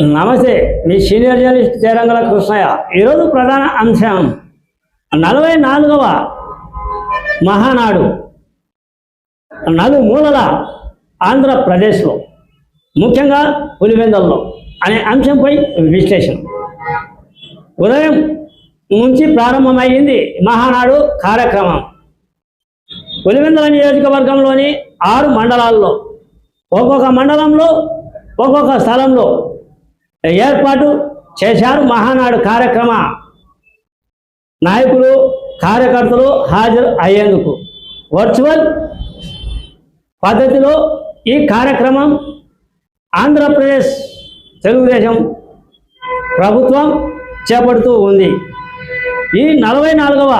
నమస్తే, మీ senior journalist చేరంగల Krishnaiah. ఈరోజు ప్రధాన అంశం 44వ మహానాడు నలుమూలల ఆంధ్రప్రదేశ్లో, ముఖ్యంగా పులివెందులలో అనే అంశంపై విశ్లేషణ. ఉదయం నుంచి ప్రారంభమైంది మహానాడు కార్యక్రమం. పులివెందుల నియోజకవర్గంలోని 6 మండలాల్లో ఒక్కొక్క మండలంలో ఒక్కొక్క స్థలంలో ఏర్పాటు చేశారు మహానాడు కార్యక్రమ నాయకులు, కార్యకర్తలు హాజరు అయ్యేందుకు. వర్చువల్ పద్ధతిలో ఈ కార్యక్రమం ఆంధ్రప్రదేశ్ తెలుగుదేశం ప్రభుత్వం చేపడుతూ ఉంది. ఈ 44వ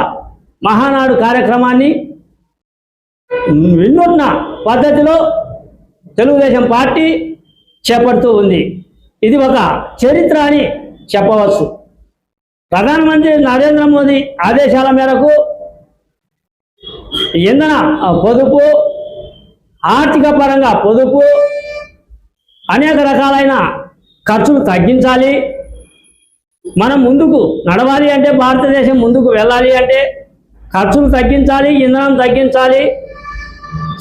మహానాడు కార్యక్రమాన్ని వినూత్న పద్ధతిలో తెలుగుదేశం పార్టీ చేపడుతూ ఉంది. ఇది ఒక చరిత్ర అని చెప్పవచ్చు. ప్రధానమంత్రి నరేంద్ర మోదీ ఆదేశాల మేరకు ఇంధన పొదుపు, ఆర్థిక పరంగా పొదుపు, అనేక రకాలైన ఖర్చులు తగ్గించాలి. మనం ముందుకు నడవాలి అంటే, భారతదేశం ముందుకు వెళ్ళాలి అంటే ఖర్చులు తగ్గించాలి, ఇంధనం తగ్గించాలి.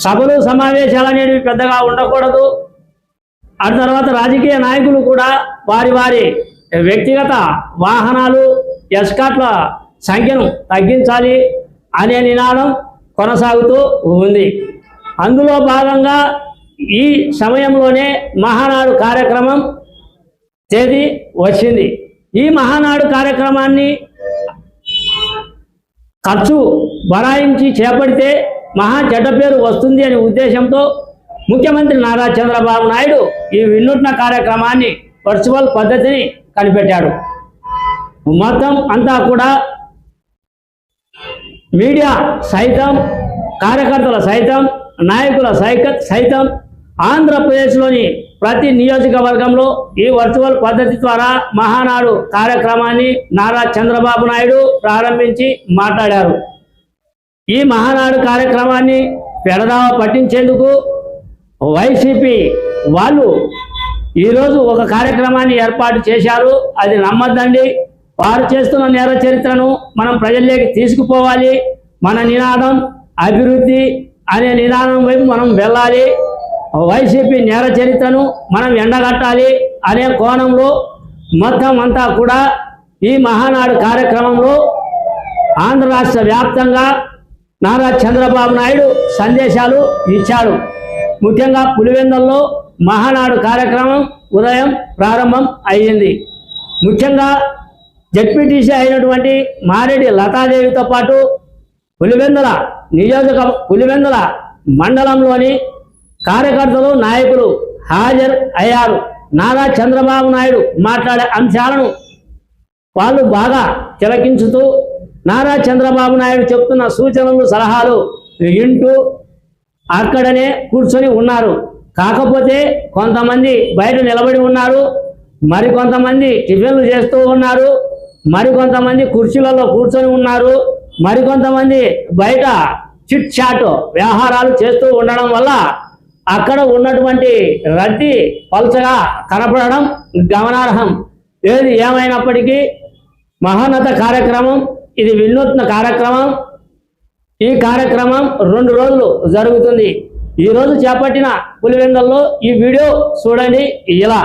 సభలు సమావేశాలు అనేవి పెద్దగా ఉండకూడదు. ఆ తర్వాత రాజకీయ నాయకులు కూడా వారి వారి వ్యక్తిగత వాహనాలు, ఎస్కాట్ల సంఖ్యను తగ్గించాలి అనే నినాదం కొనసాగుతూ ఉంది. అందులో భాగంగా ఈ సమయంలోనే మహానాడు కార్యక్రమం తేదీ వచ్చింది. ఈ మహానాడు కార్యక్రమాన్ని ఖర్చు బరాయించి చేపడితే మహా చెడ్డ పేరు వస్తుంది అనే ఉద్దేశంతో ముఖ్యమంత్రి నారా చంద్రబాబు నాయుడు ఈ వినూత్న కార్యక్రమాన్ని వర్చువల్ పద్ధతిని కనిపెట్టాడు. మొత్తం అంతా కూడా మీడియా సైతం, కార్యకర్తల సైతం, నాయకుల సైతం ఆంధ్రప్రదేశ్లోని ప్రతి నియోజకవర్గంలో ఈ వర్చువల్ పద్ధతి ద్వారా మహానాడు కార్యక్రమాన్ని నారా చంద్రబాబు నాయుడు ప్రారంభించి మాట్లాడారు. ఈ మహానాడు కార్యక్రమాన్ని పెడదావ పట్టించేందుకు వైసీపీ వాళ్ళు ఈరోజు ఒక కార్యక్రమాన్ని ఏర్పాటు చేశారు. అది నమ్మద్దండి. వారు చేస్తున్న నేర చరిత్రను మనం ప్రజల్లోకి తీసుకుపోవాలి. మన నినాదం అభివృద్ధి అనే నినాదం వైపు మనం వెళ్ళాలి. వైసీపీ నేర చరిత్రను మనం ఎండగట్టాలి అనే కోణంలో మొత్తం అంతా కూడా ఈ మహానాడు కార్యక్రమంలో ఆంధ్ర రాష్ట్ర వ్యాప్తంగా నారా చంద్రబాబు నాయుడు సందేశాలు ఇచ్చాడు. ముఖ్యంగా పులివెందులలో మహానాడు కార్యక్రమం ఉదయం ప్రారంభం అయ్యింది. ముఖ్యంగా జడ్పీటీసీ అయినటువంటి మారెడ్డి లతాదేవితో పాటు పులివెందుల మండలంలోని కార్యకర్తలు, నాయకులు హాజరు అయ్యారు. నారా చంద్రబాబు నాయుడు మాట్లాడే అంశాలను వాళ్ళు బాగా తిలకించుతూ నారా చంద్రబాబు నాయుడు చెప్తున్న సూచనలు, సలహాలు వింటూ అక్కడనే కూర్చొని ఉన్నారు. కాకపోతే కొంతమంది బయట నిలబడి ఉన్నారు, మరికొంతమంది టిఫిన్లు చేస్తూ ఉన్నారు, మరికొంతమంది కుర్చీలలో కూర్చొని ఉన్నారు, మరికొంతమంది బయట చిట్ చాట్ వ్యవహారాలు చేస్తూ ఉండడం వల్ల అక్కడ ఉన్నటువంటి రద్దీ పల్చగా కనపడడం గమనార్హం. ఏది ఏమైనప్పటికీ మహోన్నత కార్యక్రమం, ఇది వినూత్న కార్యక్రమం. ఈ కార్యక్రమం 2 రోజులు జరుగుతుంది. ఈరోజు చేపట్టిన పులివెందులలో ఈ వీడియో చూడండి. ఇలా